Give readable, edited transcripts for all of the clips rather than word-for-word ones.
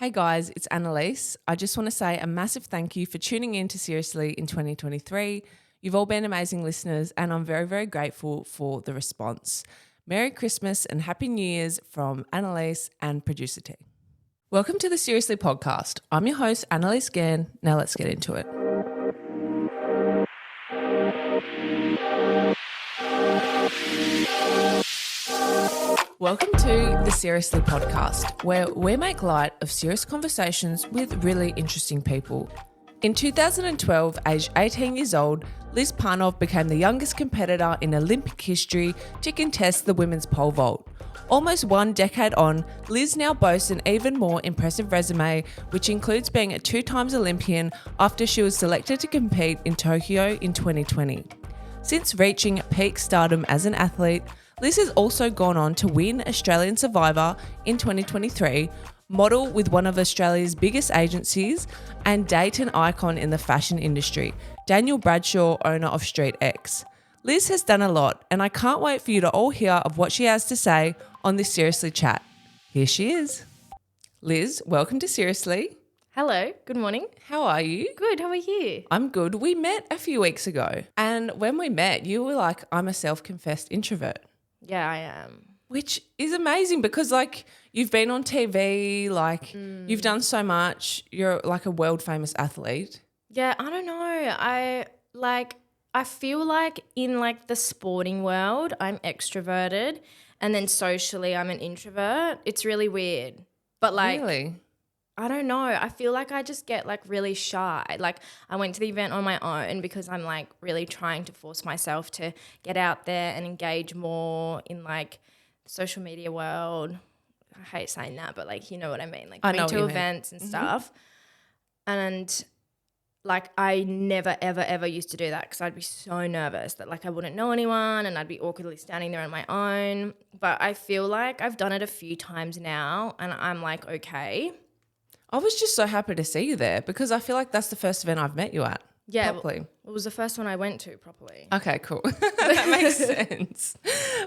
Hey guys, it's Annaliese. I just want to say a massive thank you for tuning in to Srsly in 2023. You've all been amazing listeners and I'm very, very grateful for the response. Merry Christmas and Happy New Year's from Annaliese and producer T. Welcome to the Srsly Podcast. I'm your host, Annaliese Gann. Now let's get into it. Welcome to the Srsly Podcast, where we make light of serious conversations with really interesting people. In 2012, aged 18 years old, Liz Parnov became the youngest competitor in Olympic history to contest the women's pole vault. Almost 1 decade on, Liz now boasts an even more impressive resume, which includes being a 2-time Olympian after she was selected to compete in Tokyo in 2020. Since reaching peak stardom as an athlete, Liz has also gone on to win Australian Survivor in 2023, model with one of Australia's biggest agencies, and date an icon in the fashion industry, Daniel Bradshaw, owner of StreetX. Liz has done a lot, and I can't wait for you to all hear of what she has to say on this Srsly chat. Here she is. Liz, welcome to Srsly. Hello, good morning. How are you? Good, how are you? I'm good. We met a few weeks ago, and when we met, you were like, I'm a self-confessed introvert. Yeah, I am. Which is amazing because like you've been on TV, like you've done so much. You're like a world famous athlete. Yeah, I don't know. I feel like in like the sporting world, I'm extroverted and then socially I'm an introvert. It's really weird. But like Really? I don't know. I feel like I just get like really shy. Like I went to the event on my own because I'm like really trying to force myself to get out there and engage more in like the social media world. I hate saying that, but like you know what I mean. Like going to events and stuff. And like I never, ever, ever used to do that because I'd be so nervous that like I wouldn't know anyone and I'd be awkwardly standing there on my own. But I feel like I've done it a few times now and I'm like, okay. I was just so happy to see you there because I feel like that's the first event I've met you at. Yeah, properly. It was the first one I went to properly. Okay, cool. That makes sense.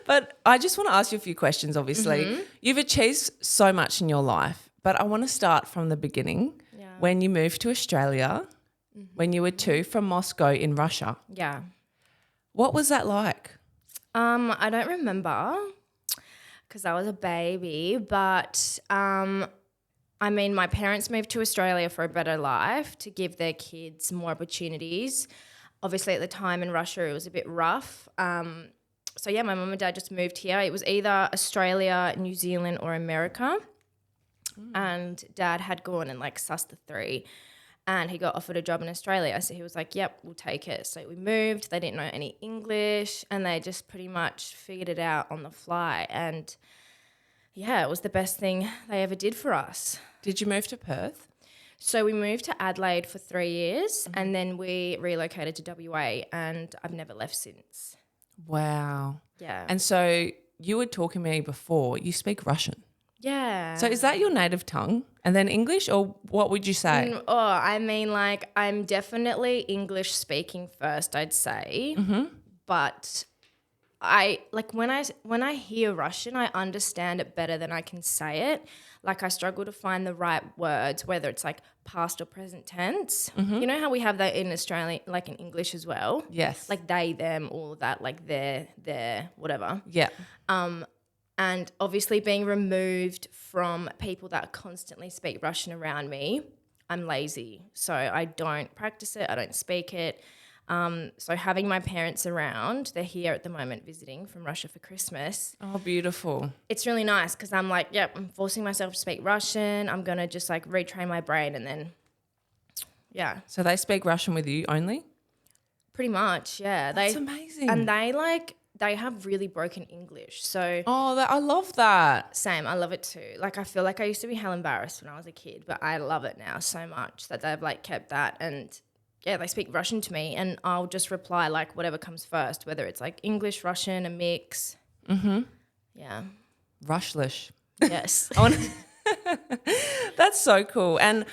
But I just want to ask you a few questions, obviously. You've achieved so much in your life, but I want to start from the beginning. Yeah. When you moved to Australia, when you were 2 from Moscow in Russia. Yeah. What was that like? I don't remember because I was a baby, but I mean, my parents moved to Australia for a better life to give their kids more opportunities. Obviously, at the time in Russia, it was a bit rough. So, yeah, my mum and dad just moved here. It was either Australia, New Zealand or America. And Dad had gone and, like, sussed the 3 and he got offered a job in Australia. So he was like, yep, we'll take it. So we moved. They didn't know any English and they just pretty much figured it out on the fly. And, yeah, it was the best thing they ever did for us. Did you move to Perth? So we moved to Adelaide for 3 years and then we relocated to WA and I've never left since. Wow. Yeah. And so you were talking to me before, you speak Russian. Yeah. So is that your native tongue and then English or what would you say? I mean like I'm definitely English speaking first, I'd say. But I like when I hear Russian, I understand it better than I can say it. Like I struggle to find the right words, whether it's like past or present tense. You know how we have that in Australian, like in English as well? Yes. Like they, them, all of that, like their, whatever. Yeah. And obviously being removed from people that constantly speak Russian around me, I'm lazy. So I don't practice it. I don't speak it. So having my parents around, they're here at the moment visiting from Russia for Christmas. Oh, beautiful. It's really nice because I'm like, yep, I'm forcing myself to speak Russian. I'm going to just like retrain my brain and then, yeah. So they speak Russian with you only? Pretty much, yeah. That's amazing. And they have really broken English. So I love that. same, I love it too. Like I feel like I used to be hell embarrassed when I was a kid, but I love it now so much that they've like kept that and yeah, they speak Russian to me and I'll just reply like whatever comes first, whether it's like English, Russian, a mix. Yeah. Rushlish. Yes. That's so cool. And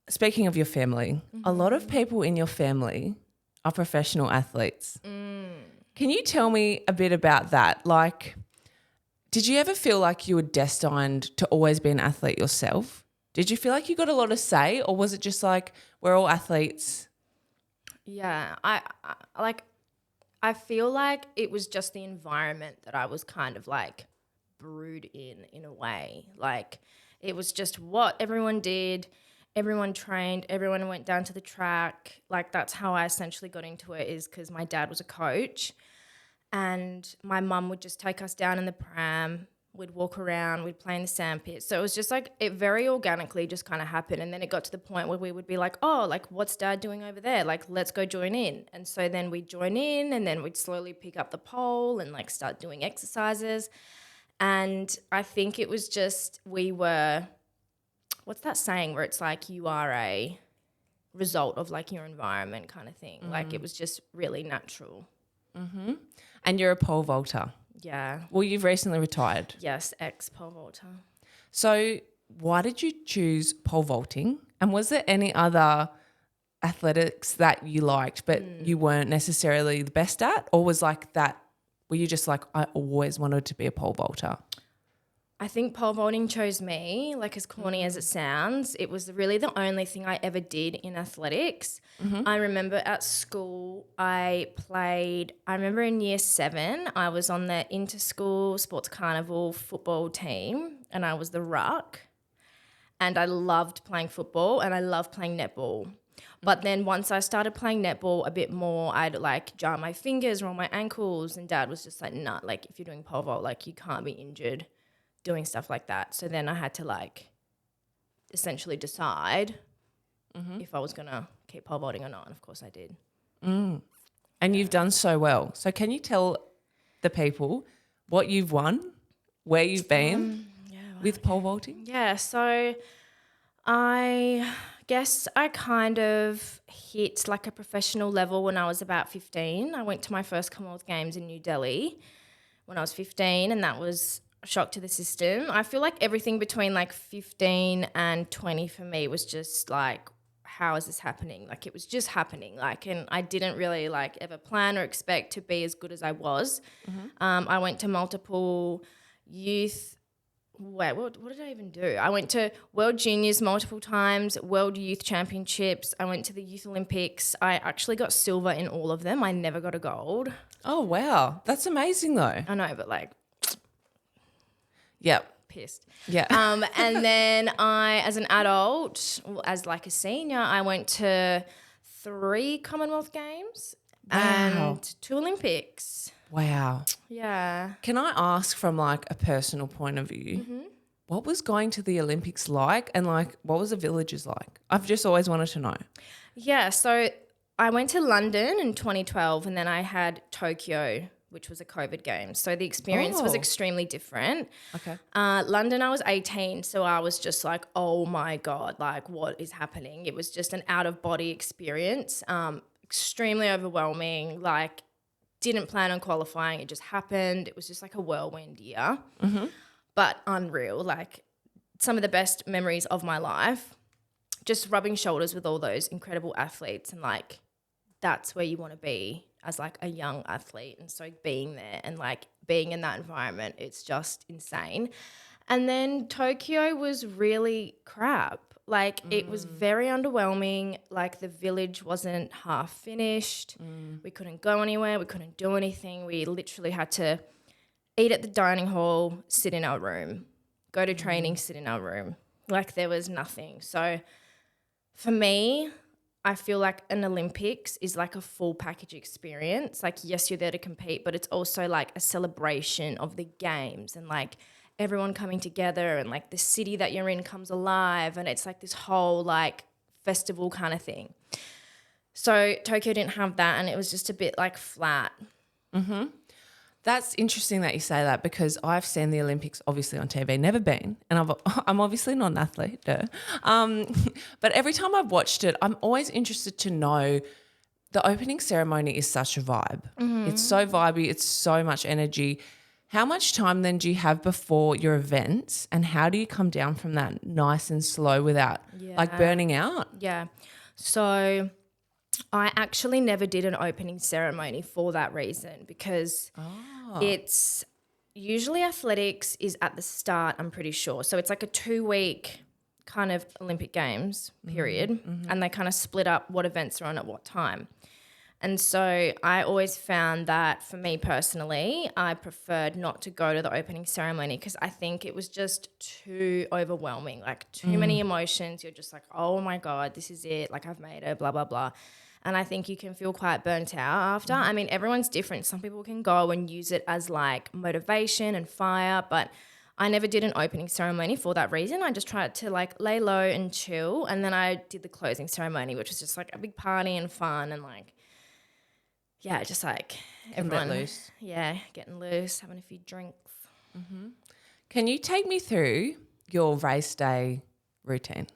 speaking of your family, a lot of people in your family are professional athletes. Can you tell me a bit about that? Like, did you ever feel like you were destined to always be an athlete yourself? Did you feel like you got a lot of say, or was it just like we're all athletes? Yeah, I feel like it was just the environment that I was kind of like brewed in a way. Like it was just what everyone did, everyone trained, everyone went down to the track. Like that's how I essentially got into it, is because my dad was a coach and my mum would just take us down in the pram. We'd walk around, we'd play in the sandpit. So it was just like it very organically just kind of happened. And then it got to the point where we would be like, oh, like what's dad doing over there? Like let's go join in. And so then we'd join in and then we'd slowly pick up the pole and like start doing exercises. And I think it was just we were, what's that saying where it's like you are a result of like your environment kind of thing. Like it was just really natural. Mm-hmm. And you're a pole vaulter. Yeah. Well, you've recently retired. Yes, ex-pole vaulter. So why did you choose pole vaulting? And was there any other athletics that you liked but you weren't necessarily the best at? Or was like that, were you just like, I always wanted to be a pole vaulter? I think pole vaulting chose me, like as corny as it sounds. It was really the only thing I ever did in athletics. I remember at school I remember in year 7 I was on the inter-school sports carnival football team and I was the ruck, and I loved playing football and I loved playing netball. But then once I started playing netball a bit more, I'd like jar my fingers, roll my ankles, and Dad was just like, nah, like if you're doing pole vault, like you can't be injured doing stuff like that. So then I had to like essentially decide if I was going to keep pole vaulting or not. And of course I did. And you've done so well. So can you tell the people what you've won, where you've been with pole vaulting? Yeah, so I guess I kind of hit like a professional level when I was about 15. I went to my first Commonwealth Games in New Delhi when I was 15, and that was a shock to the system. I feel like everything between like 15 and 20 for me was just like, how is this happening? Like it was just happening. Like, and I didn't really like ever plan or expect to be as good as I was. I went to multiple youth. Wait, what did I even do? I went to World Juniors multiple times, World Youth Championships. I went to the Youth Olympics. I actually got silver in all of them. I never got a gold. Oh, wow. That's amazing though. I know, but like, Yep. pissed. Yeah. And then I, as an adult, as like a senior, I went to 3 Commonwealth Games and 2 Olympics. Wow. Yeah. Can I ask from like a personal point of view, what was going to the Olympics like, and like what was the villages like? I've just always wanted to know. Yeah, so I went to London in 2012 and then I had Tokyo, which was a COVID game. So the experience was extremely different. Okay. London, I was 18, so I was just like, oh my God, like what is happening? It was just an out-of-body experience, extremely overwhelming, like didn't plan on qualifying. It just happened. It was just like a whirlwind year, but unreal. Like some of the best memories of my life, just rubbing shoulders with all those incredible athletes, and like that's where you want to be as like a young athlete. And so being there and like being in that environment, it's just insane. And then Tokyo was really crap. Like it was very underwhelming. Like the village wasn't half finished. We couldn't go anywhere. We couldn't do anything. We literally had to eat at the dining hall, sit in our room, go to training, sit in our room. Like there was nothing. So for me, I feel like an Olympics is like a full package experience. Like, yes, you're there to compete, but it's also like a celebration of the games and like everyone coming together, and like the city that you're in comes alive, and it's like this whole like festival kind of thing. So Tokyo didn't have that, and it was just a bit like flat. That's interesting that you say that, because I've seen the Olympics obviously on TV, never been, and I'm obviously not an athlete, but every time I've watched it, I'm always interested to know the opening ceremony is such a vibe. It's so vibey, it's so much energy. How much time then do you have before your events, and how do you come down from that nice and slow without like burning out? Yeah. So I actually never did an opening ceremony for that reason, because it's usually athletics is at the start, I'm pretty sure. So it's like a 2-week kind of Olympic Games period, and they kind of split up what events are on at what time. And so I always found that for me personally, I preferred not to go to the opening ceremony because I think it was just too overwhelming, like too many emotions. You're just like, oh my God, this is it. Like I've made it, blah, blah, blah. And I think you can feel quite burnt out after. I mean, everyone's different. Some people can go and use it as like motivation and fire, but I never did an opening ceremony for that reason. I just tried to like lay low and chill. And then I did the closing ceremony, which was just like a big party and fun and like, yeah, just like everyone. Get loose. Yeah, getting loose, having a few drinks. Can you take me through your race day routine?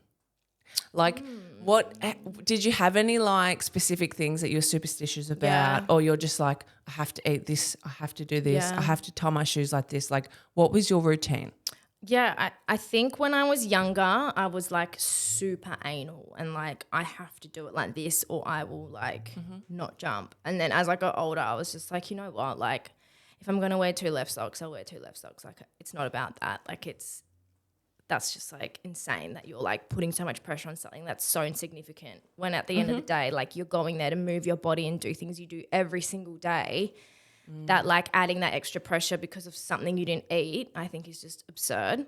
Like what did you have any like specific things that you're superstitious about or you're just like, I have to eat this, I have to do this, I have to tie my shoes like this? Like what was your routine? Yeah, I think when I was younger, I was like super anal and like I have to do it like this or I will like not jump. And then as I got older, I was just like, you know what, like if I'm going to wear 2 left socks, I'll wear 2 left socks. Like it's not about that. Like that's just like insane that you're like putting so much pressure on something that's so insignificant when at the end of the day, like you're going there to move your body and do things you do every single day. That like adding that extra pressure because of something you didn't eat, I think is just absurd.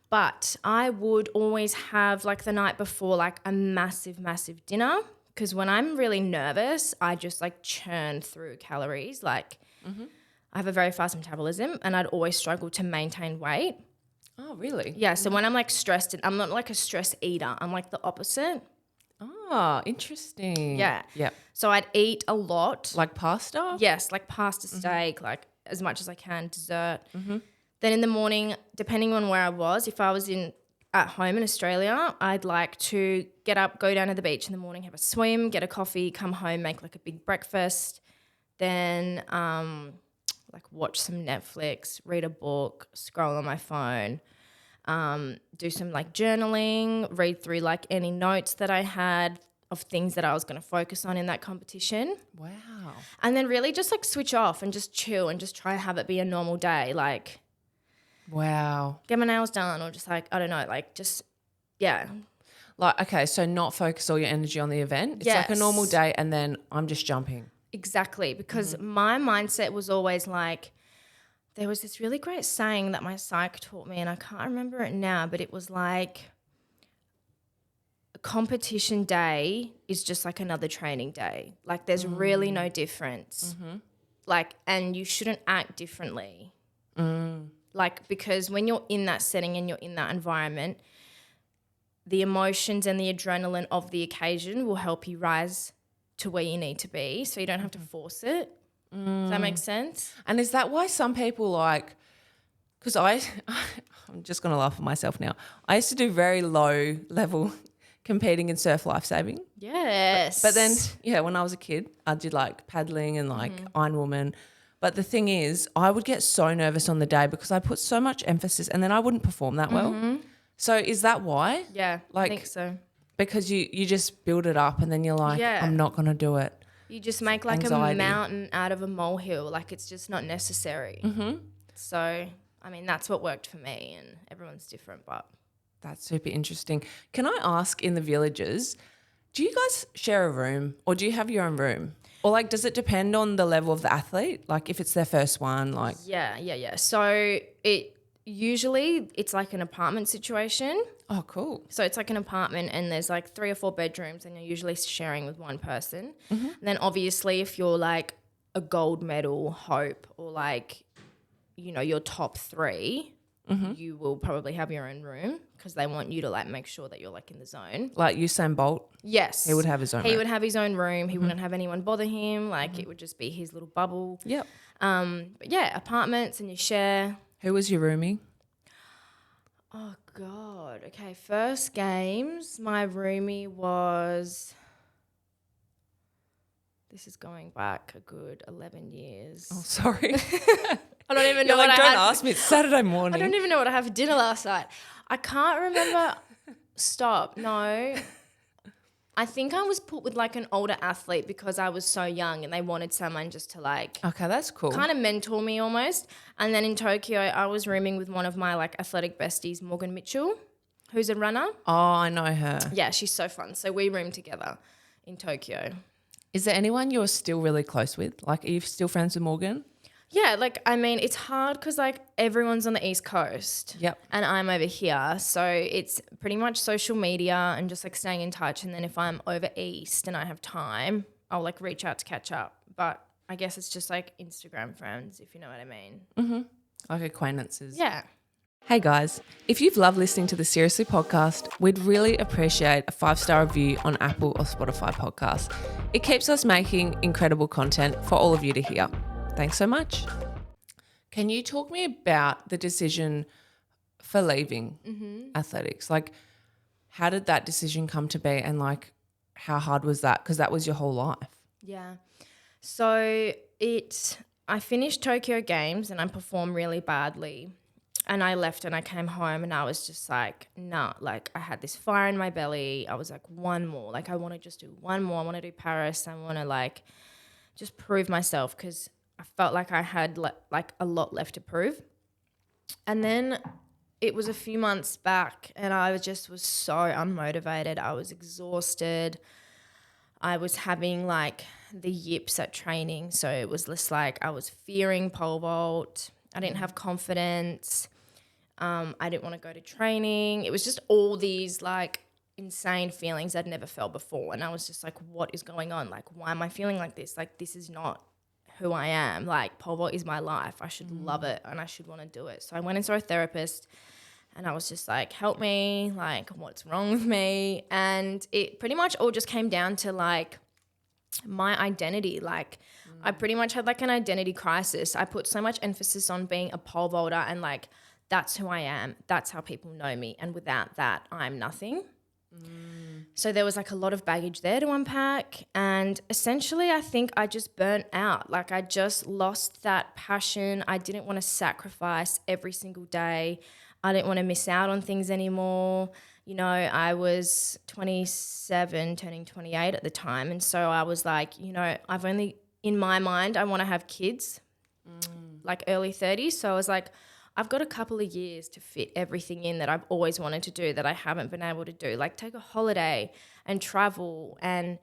But I would always have like the night before like a massive, massive dinner because when I'm really nervous, I just like churn through calories. Like I have a very fast metabolism and I'd always struggle to maintain weight. Oh, really? Yeah, so when I'm like stressed, I'm not like a stress eater. I'm like the opposite. Oh, interesting. Yeah. Yep. So I'd eat a lot. Like pasta? Yes, like pasta, steak, like as much as I can, dessert. Then in the morning, depending on where I was, if I was at home in Australia, I'd like to get up, go down to the beach in the morning, have a swim, get a coffee, come home, make like a big breakfast, then like watch some Netflix, read a book, scroll on my phone, do some like journaling, read through like any notes that I had of things that I was going to focus on in that competition. Wow. And then really just like switch off and just chill and just try to have it be a normal day. Like, wow. get my nails done or just like, I don't know, like just, yeah. Like, okay, so not focus all your energy on the event. It's like a normal day and then I'm just jumping. Exactly, because my mindset was always like, there was this really great saying that my psych taught me and I can't remember it now, but it was like a competition day is just like another training day. Like there's really no difference. Like, and you shouldn't act differently. Like, because when you're in that setting and you're in that environment, the emotions and the adrenaline of the occasion will help you rise to where you need to be, so you don't have to force it. Does that make sense? And is that why some people like, because I'm just going to laugh at myself now. I used to do very low level competing in surf lifesaving. Yes. But then, yeah, when I was a kid, I did like paddling and like Ironwoman. But the thing is, I would get so nervous on the day because I put so much emphasis and then I wouldn't perform that well. So is that why? Yeah, like, I think so. Because you just build it up and then you're like, I'm not going to do it. You just make like a mountain out of a molehill. Like it's just not necessary. So, I mean, that's what worked for me and everyone's different, but. That's super interesting. Can I ask, in the villages, do you guys share a room or do you have your own room? Or like, does it depend on the level of the athlete? Like if it's their first one, like. Yeah. So it's like an apartment situation. Oh, cool. So it's like an apartment and there's like 3 or 4 bedrooms and you're usually sharing with one person. And then obviously if you're like a gold medal hope or like, you know, your top 3, you will probably have your own room because they want you to like make sure that you're like in the zone. Like Usain Bolt? Yes. He would have his own room. He would have his own room. He wouldn't have anyone bother him. Like it would just be his little bubble. Yep. But yeah, apartments and you share. Who was your roomie? Oh, God. Okay, first games, my roomie was, this is going back a good 11 years. Oh, sorry. I don't even know You're what like, I don't had. ask me. It's Saturday morning. I don't even know what I had for dinner last night. I can't remember. Stop. No. I think I was put with like an older athlete because I was so young and they wanted someone just to like Okay, that's cool. kind of mentor me almost. And then in Tokyo, I was rooming with one of my like athletic besties, Morgan Mitchell. who's a runner. Oh, I know her. Yeah, she's so fun. So we room together in Tokyo. Is there anyone you're still really close with? Like, are you still friends with Morgan? Yeah, like, I mean, it's hard because, like, everyone's on the East Coast. Yep. And I'm over here. So it's pretty much social media and just, like, staying in touch. And then if I'm over East and I have time, I'll, like, reach out to catch up. But I guess it's just, like, Instagram friends, if you know what I mean. Mm-hmm. Like acquaintances. Yeah. Hey guys, if you've loved listening to the Srsly Podcast, we'd really appreciate a 5-star review on Apple or Spotify podcasts. It keeps us making incredible content for all of you to hear. Thanks so much. Can you talk me about the decision for leaving athletics? Like, how did that decision come to be, and like, how hard was that? Because that was your whole life. Yeah. So I finished Tokyo Games and I performed really badly. And I left and I came home and I was just like, nah, like I had this fire in my belly. I was like, one more. Like I want to just do one more. I want to do Paris. I want to like just prove myself because I felt like I had like a lot left to prove. And then it was a few months back and I was so unmotivated. I was exhausted. I was having like the yips at training. So it was just like I was fearing pole vault. I didn't have confidence. I didn't want to go to training. It was just all these like insane feelings I'd never felt before. And I was just like, what is going on? Like, why am I feeling like this? Like, this is not who I am. Like, pole vault is my life. I should love it and I should want to do it. So I went and saw a therapist and I was just like, help me. Like, what's wrong with me? And it pretty much all just came down to like my identity. Like, I pretty much had like an identity crisis. I put so much emphasis on being a pole vaulter and like, that's who I am. That's how people know me. And without that, I'm nothing. So there was like a lot of baggage there to unpack. And essentially, I think I just burnt out. Like I just lost that passion. I didn't want to sacrifice every single day. I didn't want to miss out on things anymore. You know, I was 27, turning 28 at the time. And so I was like, you know, in my mind, I want to have kids, like early 30s. So I was like, I've got a couple of years to fit everything in that I've always wanted to do that I haven't been able to do, like take a holiday and travel and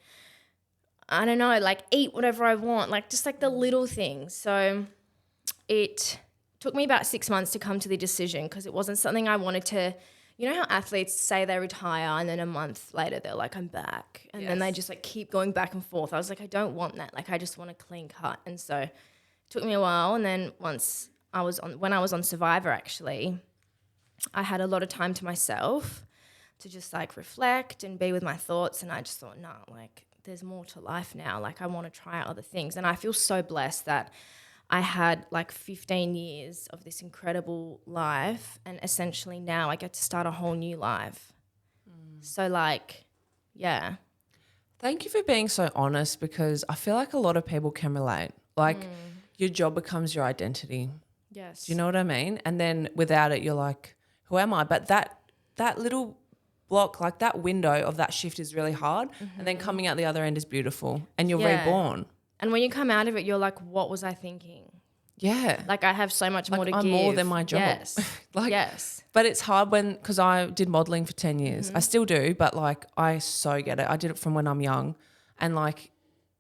I don't know, like eat whatever I want, like just like the little things. So it took me about 6 months to come to the decision because it wasn't something I wanted to, you know how athletes say they retire and then a month later they're like, I'm back. And then they just like keep going back and forth. I was like, I don't want that. Like I just want a clean cut. And so it took me a while. And then when I was on Survivor, actually, I had a lot of time to myself to just like reflect and be with my thoughts. And I just thought, no, like there's more to life now. Like I want to try out other things. And I feel so blessed that I had like 15 years of this incredible life. And essentially now I get to start a whole new life. So like, yeah. Thank you for being so honest because I feel like a lot of people can relate. Like your job becomes your identity. Yes. Do you know what I mean? And then without it, you're like, who am I? But that little block, like that window of that shift is really hard. And then coming out the other end is beautiful and you're reborn. And when you come out of it, you're like, what was I thinking? Yeah. Like I have so much more to give. I'm more than my job. Yes. Yes. But it's hard because I did modelling for 10 years. I still do, but like I so get it. I did it from when I'm young. And like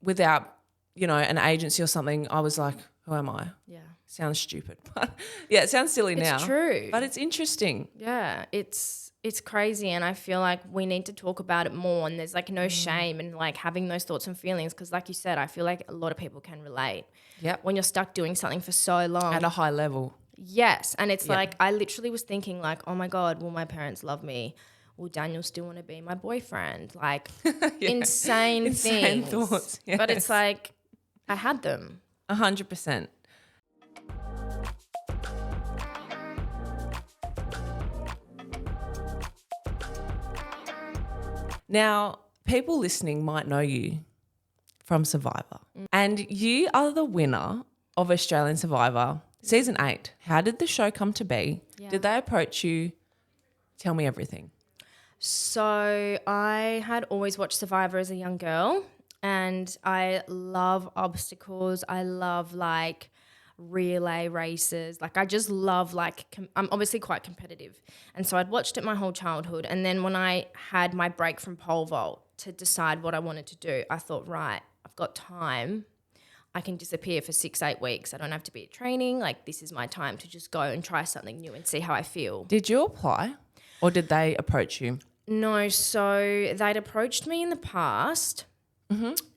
without, you know, an agency or something, I was like, who am I? Yeah. Sounds stupid. But yeah, it sounds silly now. It's true. But it's interesting. Yeah. It's crazy. And I feel like we need to talk about it more. And there's like no shame in like having those thoughts and feelings. Because like you said, I feel like a lot of people can relate. Yeah. When you're stuck doing something for so long. At a high level. Yes. And it's like, I literally was thinking like, oh my God, will my parents love me? Will Daniel still want to be my boyfriend? Like insane things. Thoughts. Yes. But it's like, I had them. 100%. Now, people listening might know you from Survivor. And you are the winner of Australian Survivor Season 8. How did the show come to be? Yeah. Did they approach you? Tell me everything. So I had always watched Survivor as a young girl and I love obstacles. I love like relay races. Like I just love I'm obviously quite competitive. And so I'd watched it my whole childhood. And then when I had my break from pole vault to decide what I wanted to do, I thought, right, I've got time. I can disappear for 6-8 weeks. I don't have to be at training. Like this is my time to just go and try something new and see how I feel. Did you apply or did they approach you? No, so they'd approached me in the past.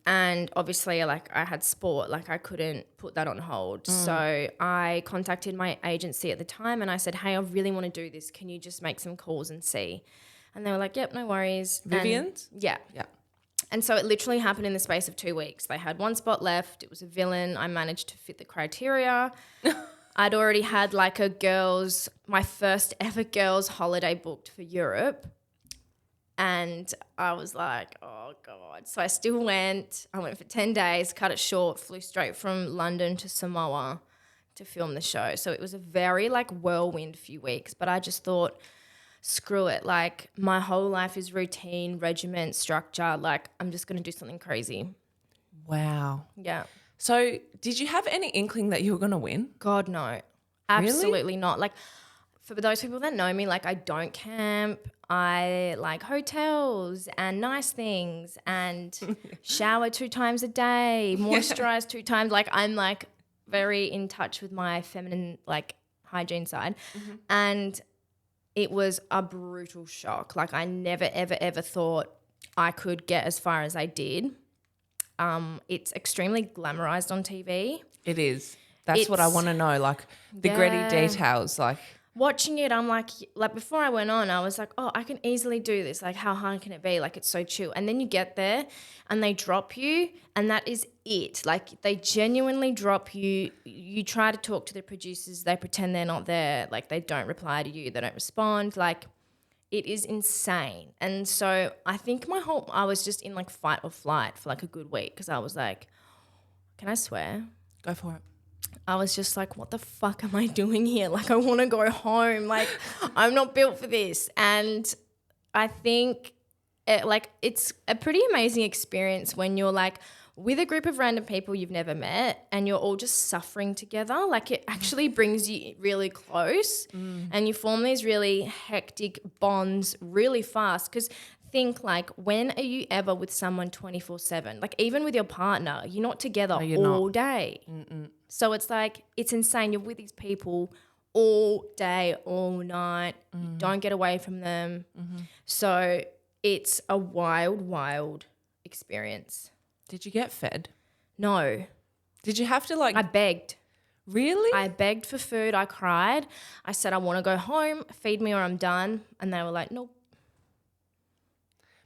And obviously, like I had sport, like I couldn't put that on hold. So I contacted my agency at the time and I said, hey, I really want to do this. Can you just make some calls and see? And they were like, yep, no worries. Vivian's? Yeah. And so it literally happened in the space of 2 weeks. They had one spot left. It was a villain. I managed to fit the criteria. I'd already had like my first ever girls holiday booked for Europe. And I was like, oh, God. So I still went. I went for 10 days, cut it short, flew straight from London to Samoa to film the show. So it was a very like whirlwind few weeks. But I just thought, screw it. Like my whole life is routine, regiment, structure. Like I'm just going to do something crazy. Wow. Yeah. So did you have any inkling that you were going to win? God, no. Absolutely not. Like for those people that know me, like I don't camp. I like hotels and nice things and shower 2 times a day, moisturize 2 times. Like I'm like very in touch with my feminine like hygiene side. And it was a brutal shock. Like I never, ever, ever thought I could get as far as I did. It's extremely glamorized on TV. It is. That's what I want to know, like the gritty details, like. Watching it, I'm like before I went on, I was like, oh, I can easily do this. Like how hard can it be? Like it's so chill. And then you get there and they drop you and that is it. Like they genuinely drop you. You try to talk to the producers. They pretend they're not there. Like they don't reply to you. They don't respond. Like it is insane. And so I think I was just in like fight or flight for like a good week because I was like, can I swear? Go for it. I was just like, what the fuck am I doing here? Like, I want to go home. Like, I'm not built for this. And I think it's a pretty amazing experience when you're like with a group of random people you've never met and you're all just suffering together. Like it actually brings you really close and you form these really hectic bonds really fast because think like when are you ever with someone 24/7? Like even with your partner, you're not together all day. So it's like it's insane. You're with these people all day, all night. You don't get away from them. So it's a wild, wild experience. Did you get fed? No. Did you have to like? I begged. Really? I begged for food. I cried. I said, I want to go home. Feed me or I'm done. And they were like, nope.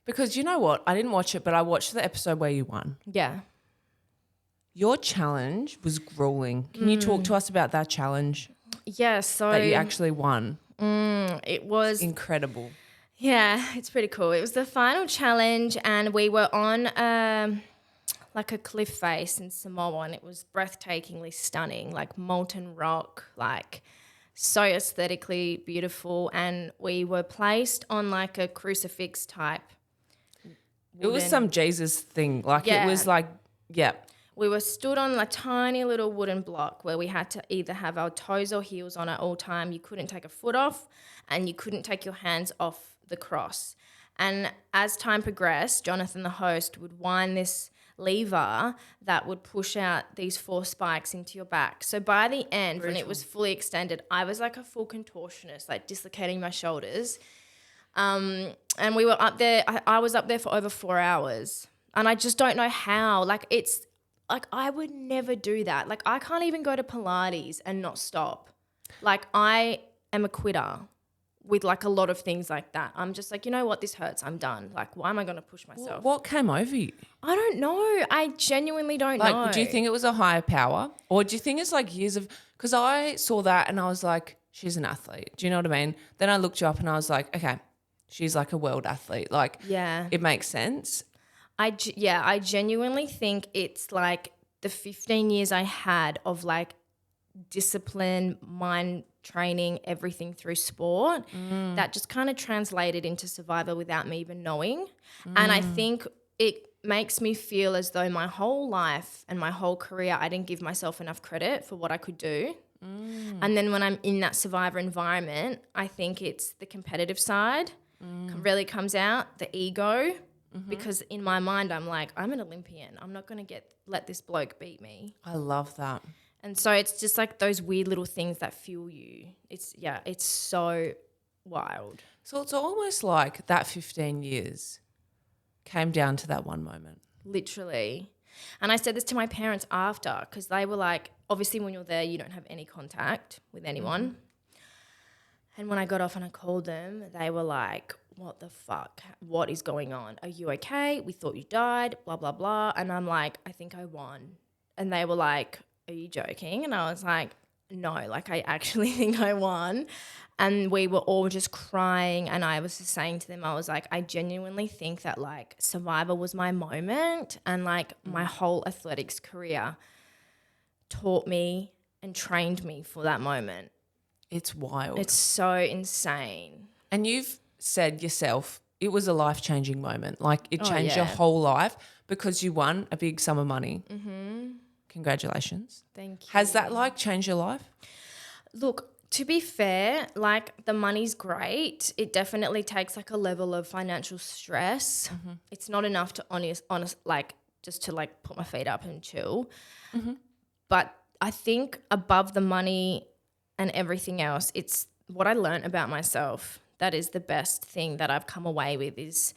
Because you know what? I didn't watch it, but I watched the episode where you won. Yeah. Your challenge was grueling. Can you talk to us about that challenge? Yeah, so that you actually won. It was incredible. Yeah, it's pretty cool. It was the final challenge and we were on like a cliff face in Samoa and it was breathtakingly stunning, like molten rock, like so aesthetically beautiful. And we were placed on like a crucifix type. It was some Jesus thing. Like it was like, yeah. We were stood on a tiny little wooden block where we had to either have our toes or heels on at all time. You couldn't take a foot off and you couldn't take your hands off the cross. And as time progressed, Jonathan, the host, would wind this lever that would push out these 4 spikes into your back. So by the end, when it was fully extended, I was like a full contortionist, like dislocating my shoulders. And we were up there, I was up there for over 4 hours. And I just don't know how. Like it's... Like, I would never do that. Like, I can't even go to Pilates and not stop. Like, I am a quitter with, like, a lot of things like that. I'm just like, you know what? This hurts. I'm done. Like, why am I going to push myself? What came over you? I don't know. I genuinely don't know. Like, do you think it was a higher power? Or do you think it's, like, years of... Because I saw that and I was like, she's an athlete. Do you know what I mean? Then I looked you up and I was like, okay, she's, like, a world athlete. Like, yeah, it makes sense. I genuinely think it's like the 15 years I had of like discipline, mind training, everything through sport that just kind of translated into Survivor without me even knowing. And I think makes me feel as though my whole life and my whole career, I didn't give myself enough credit for what I could do. And then when I'm in that survivor environment, I think it's the competitive side really comes out, the ego, because in my mind I'm like, I'm an Olympian. I'm not going to let this bloke beat me. I love that. And so it's just like those weird little things that fuel you. It's so wild. So it's almost like that 15 years came down to that one moment. Literally. And I said this to my parents after, because they were like, obviously when you're there, you don't have any contact with anyone. And when I got off and I called them, they were like, what the fuck? What is going on? Are you okay? We thought you died, blah, blah, blah. And I'm like, I think I won. And they were like, are you joking? And I was like, no, like I actually think I won. And we were all just crying, and I was just saying to them, I was like, I genuinely think that like Survivor was my moment, and like my whole athletics career taught me and trained me for that moment. It's wild. It's so insane. And you've said yourself, it was a life-changing moment. Like it changed your whole life because you won a big sum of money. Congratulations. Thank you. Has that like changed your life? Look, to be fair, like the money's great. It definitely takes like a level of financial stress. It's not enough to honest, like just to like put my feet up and chill. But I think above the money and everything else, it's what I learned about myself. That is the best thing that I've come away with is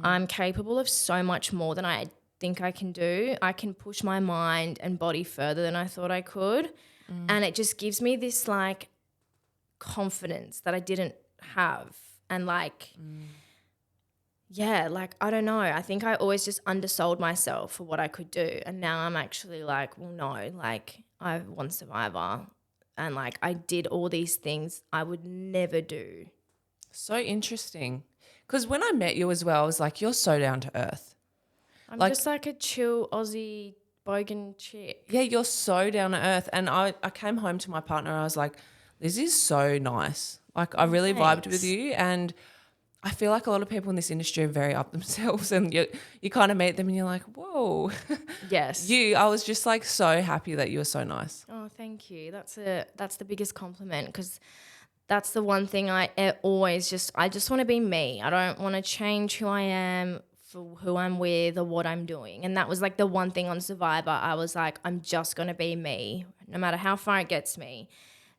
I'm capable of so much more than I think I can do. I can push my mind and body further than I thought I could. And it just gives me this like confidence that I didn't have. And like, like, I don't know. I think I always just undersold myself for what I could do. And now I'm actually like, well, no, like I won Survivor and like I did all these things I would never do. So interesting. Because when I met you as well, I was like, you're so down to earth. I'm just like a chill Aussie bogan chick. Yeah, you're so down to earth. And I came home to my partner and I was like, this is so nice. Like I really vibed with you, and I feel like a lot of people in this industry are very up themselves, and you kind of meet them and you're like, whoa. Yes. I was just like so happy that you were so nice. Oh, thank you. That's the biggest compliment, because that's the one thing I just want to be me. I don't want to change who I am for who I'm with or what I'm doing. And that was like the one thing on Survivor. I was like, I'm just going to be me, no matter how far it gets me.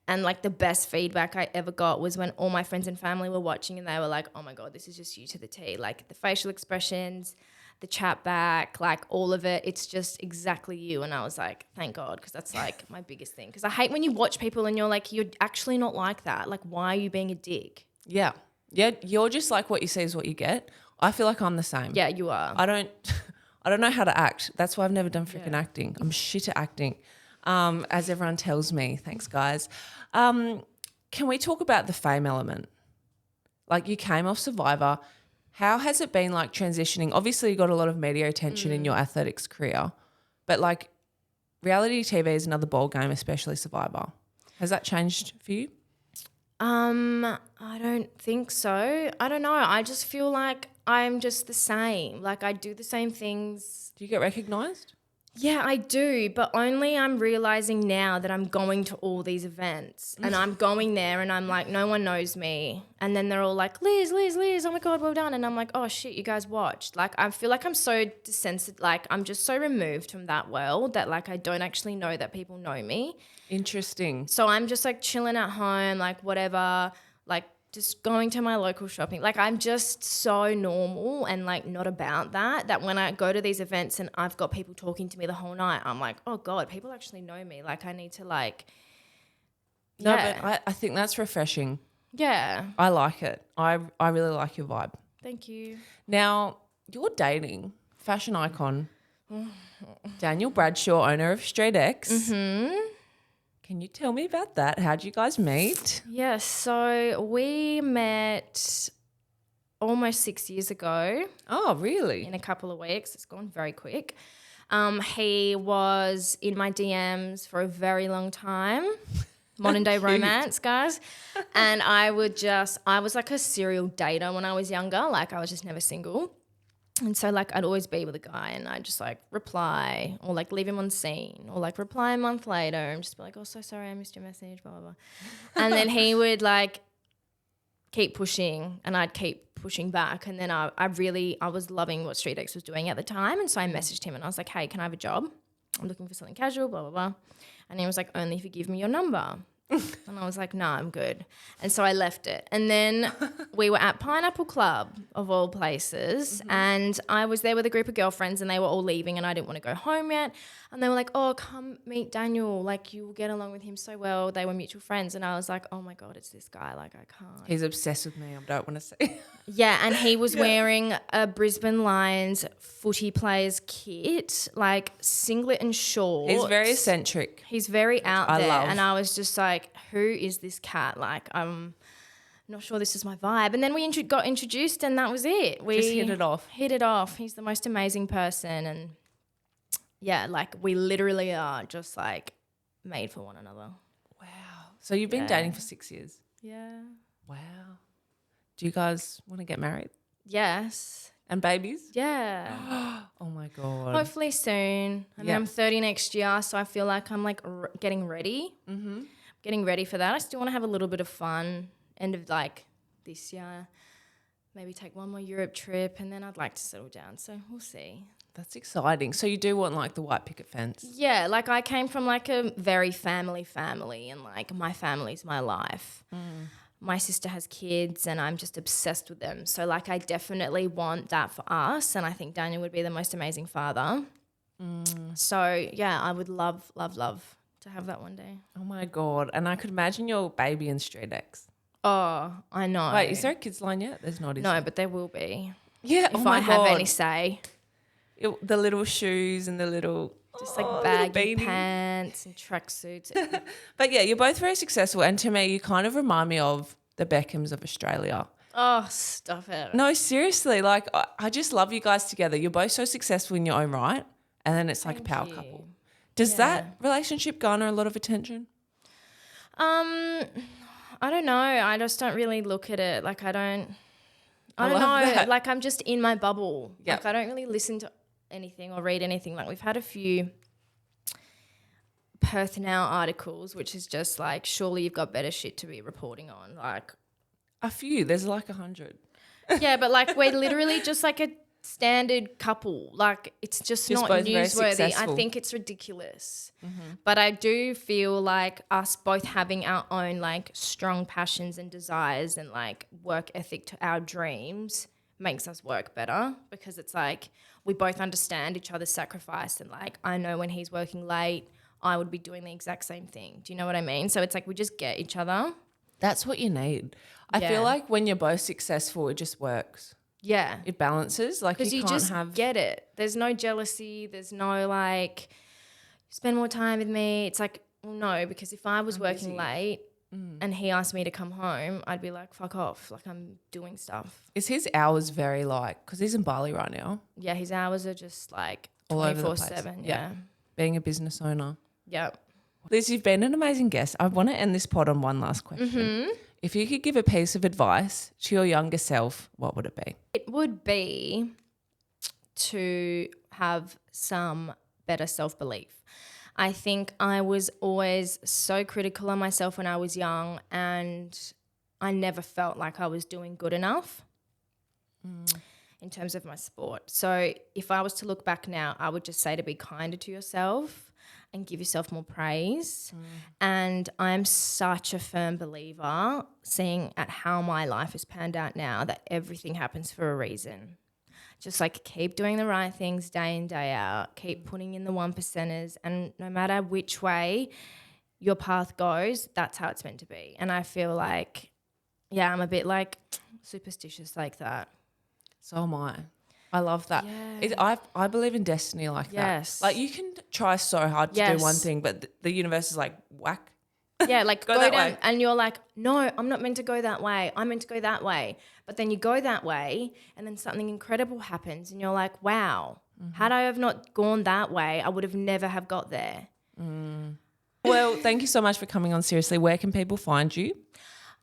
And like the best feedback I ever got was when all my friends and family were watching and they were like, oh my God, this is just you to the T. Like the facial expressions, the chat back, like all of it, it's just exactly you. And I was like, thank God, because that's like my biggest thing. Because I hate when you watch people and you're like, you're actually not like that. Like, why are you being a dick? Yeah. Yeah, you're just like what you see is what you get. I feel like I'm the same. Yeah, you are. I don't know how to act. That's why I've never done freaking acting. I'm shit at acting, as everyone tells me. Thanks, guys. Can we talk about the fame element? Like you came off Survivor. How has it been like transitioning? Obviously you got a lot of media attention in your athletics career, but like reality TV is another ball game, especially Survivor. Has that changed for you? I don't think so. I don't know. I just feel like I'm just the same. Like I do the same things. Do you get recognised? Yeah, I do, but only I'm realising now that I'm going to all these events and I'm going there and I'm like, no one knows me. And then they're all like, Liz, oh my God, well done. And I'm like, oh shit, you guys watched. Like I feel like I'm so desensitized, like I'm just so removed from that world that like I don't actually know that people know me. Interesting. So I'm just like chilling at home, like whatever, like just going to my local shopping. Like I'm just so normal and like not about that when I go to these events and I've got people talking to me the whole night, I'm like, oh God, people actually know me. Like I need to like, No, but I think that's refreshing. Yeah. I like it. I really like your vibe. Thank you. Now, you're dating fashion icon Daniel Bradshaw, owner of StreetX. Mm-hmm. Can you tell me about that? How'd you guys meet? Yes, so we met almost 6 years ago. Oh, really? In a couple of weeks. It's gone very quick. He was in my DMs for a very long time. Modern day romance, guys. And I was like a serial dater when I was younger. Like I was just never single. And so like I'd always be with a guy and I'd just like reply or like leave him on scene or like reply a month later and just be like, oh, so sorry, I missed your message, blah, blah, blah. And then he would like keep pushing and I'd keep pushing back. And then I was loving what StreetX was doing at the time. And so I messaged him and I was like, hey, can I have a job? I'm looking for something casual, blah, blah, blah. And he was like, only if you give me your number. And I was like, no, I'm good. And so I left it. And then we were at Pineapple Club, of all places, and I was there with a group of girlfriends and they were all leaving and I didn't want to go home yet. And they were like, oh, come meet Daniel. Like, you will get along with him so well. They were mutual friends. And I was like, oh, my God, it's this guy. Like, I can't. He's obsessed with me. I don't want to say. Yeah, and he was wearing a Brisbane Lions footy players kit, like singlet and shorts. He's very eccentric. He's very out there. Love. And I was just like, who is this cat? Like, I'm not sure this is my vibe. And then we got introduced and that was it. We just hit it off. Hit it off. He's the most amazing person. And yeah, like we literally are just like made for one another. Wow. So you've been dating for 6 years? Yeah. Wow. Do you guys want to get married? Yes. And babies? Yeah. Oh, my God. Hopefully soon. I mean, I'm 30 next year, so I feel like I'm like getting ready. Mm-hmm. Getting ready for that. I still want to have a little bit of fun. End of like this year, maybe take one more Europe trip and then I'd like to settle down. So we'll see. That's exciting. So you do want like the white picket fence? Yeah, like I came from like a very family and like my family's my life. My sister has kids and I'm just obsessed with them. So like I definitely want that for us and I think Daniel would be the most amazing father. So yeah, I would love, love, love to have that one day. Oh, my God. And I could imagine your baby in StreetX. Oh, I know. Wait, is there a kids line yet? There's not, is No, there? but there will be. Yeah, If I have any say. The little shoes and the little... Just like baggy pants and tracksuits. But yeah, you're both very successful. And to me, you kind of remind me of the Beckhams of Australia. Oh, stop it. No, seriously. Like, I just love you guys together. You're both so successful in your own right. And then it's like a power couple. Does that relationship garner a lot of attention? I don't know. I just don't really look at it. Like I don't know. That. Like I'm just in my bubble. Yep. Like I don't really listen to anything or read anything. Like we've had a few Perth Now articles, which is just like, surely you've got better shit to be reporting on. Like A few. There's like 100. yeah, but like we're literally just like a standard couple. Like it's just not both very newsworthy. I successful. think it's ridiculous. But I do feel like us both having our own like strong passions and desires and like work ethic to our dreams makes us work better because it's like we both understand each other's sacrifice and like I know when he's working late, I would be doing the exact same thing. Do you know what I mean? So it's like we just get each other. That's what you need. I feel like when you're both successful, it just works. Yeah. It balances. Like Because you can't just have... get it. There's no jealousy. There's no like, spend more time with me. It's like, well, no, because if I was working late and he asked me to come home, I'd be like, fuck off. Like I'm doing stuff. Is his hours very like, because he's in Bali right now. Yeah, his hours are just like All over the place. 24/7. Yeah. Yeah. Being a business owner. Yep. Liz, you've been an amazing guest. I want to end this pod on one last question. If you could give a piece of advice to your younger self, what would it be? It would be to have some better self-belief. I think I was always so critical of myself when I was young and I never felt like I was doing good enough in terms of my sport. So if I was to look back now, I would just say to be kinder to yourself and give yourself more praise. And I'm such a firm believer, seeing at how my life has panned out now, that everything happens for a reason. Just like keep doing the right things day in, day out, keep putting in the 1%ers, and no matter which way your path goes, that's how it's meant to be. And I feel like, yeah, I'm a bit like superstitious like that. So am I. I love that. Yeah. I believe in destiny like Yes. that. Like you can try so hard to do one thing, but the universe is like whack. Yeah, like Go go that down way. and you're like, no, I'm not meant to go that way. I'm meant to go that way. But then you go that way and then something incredible happens and you're like, wow, had I have not gone that way, I would have never have got there. Well, thank you so much for coming on. Seriously, where can people find you?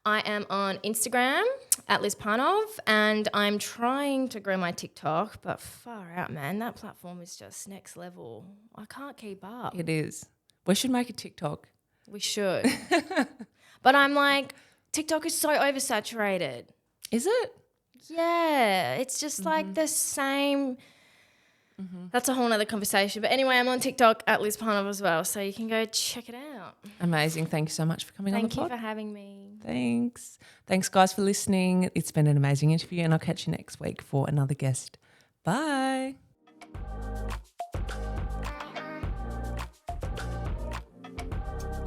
I am on Instagram at Liz Parnov, and I'm trying to grow my TikTok, but far out, man. That platform is just next level. I can't keep up. It is. We should make a TikTok. We should. But I'm like, TikTok is so oversaturated. Is it? Yeah, it's just like the same. That's a whole nother conversation. But anyway, I'm on TikTok at Liz Parnov as well, so you can go check it out. Amazing. Thank you so much for coming on the pod. Thank you for having me. Thanks. Thanks, guys, for listening. It's been an amazing interview, and I'll catch you next week for another guest. Bye.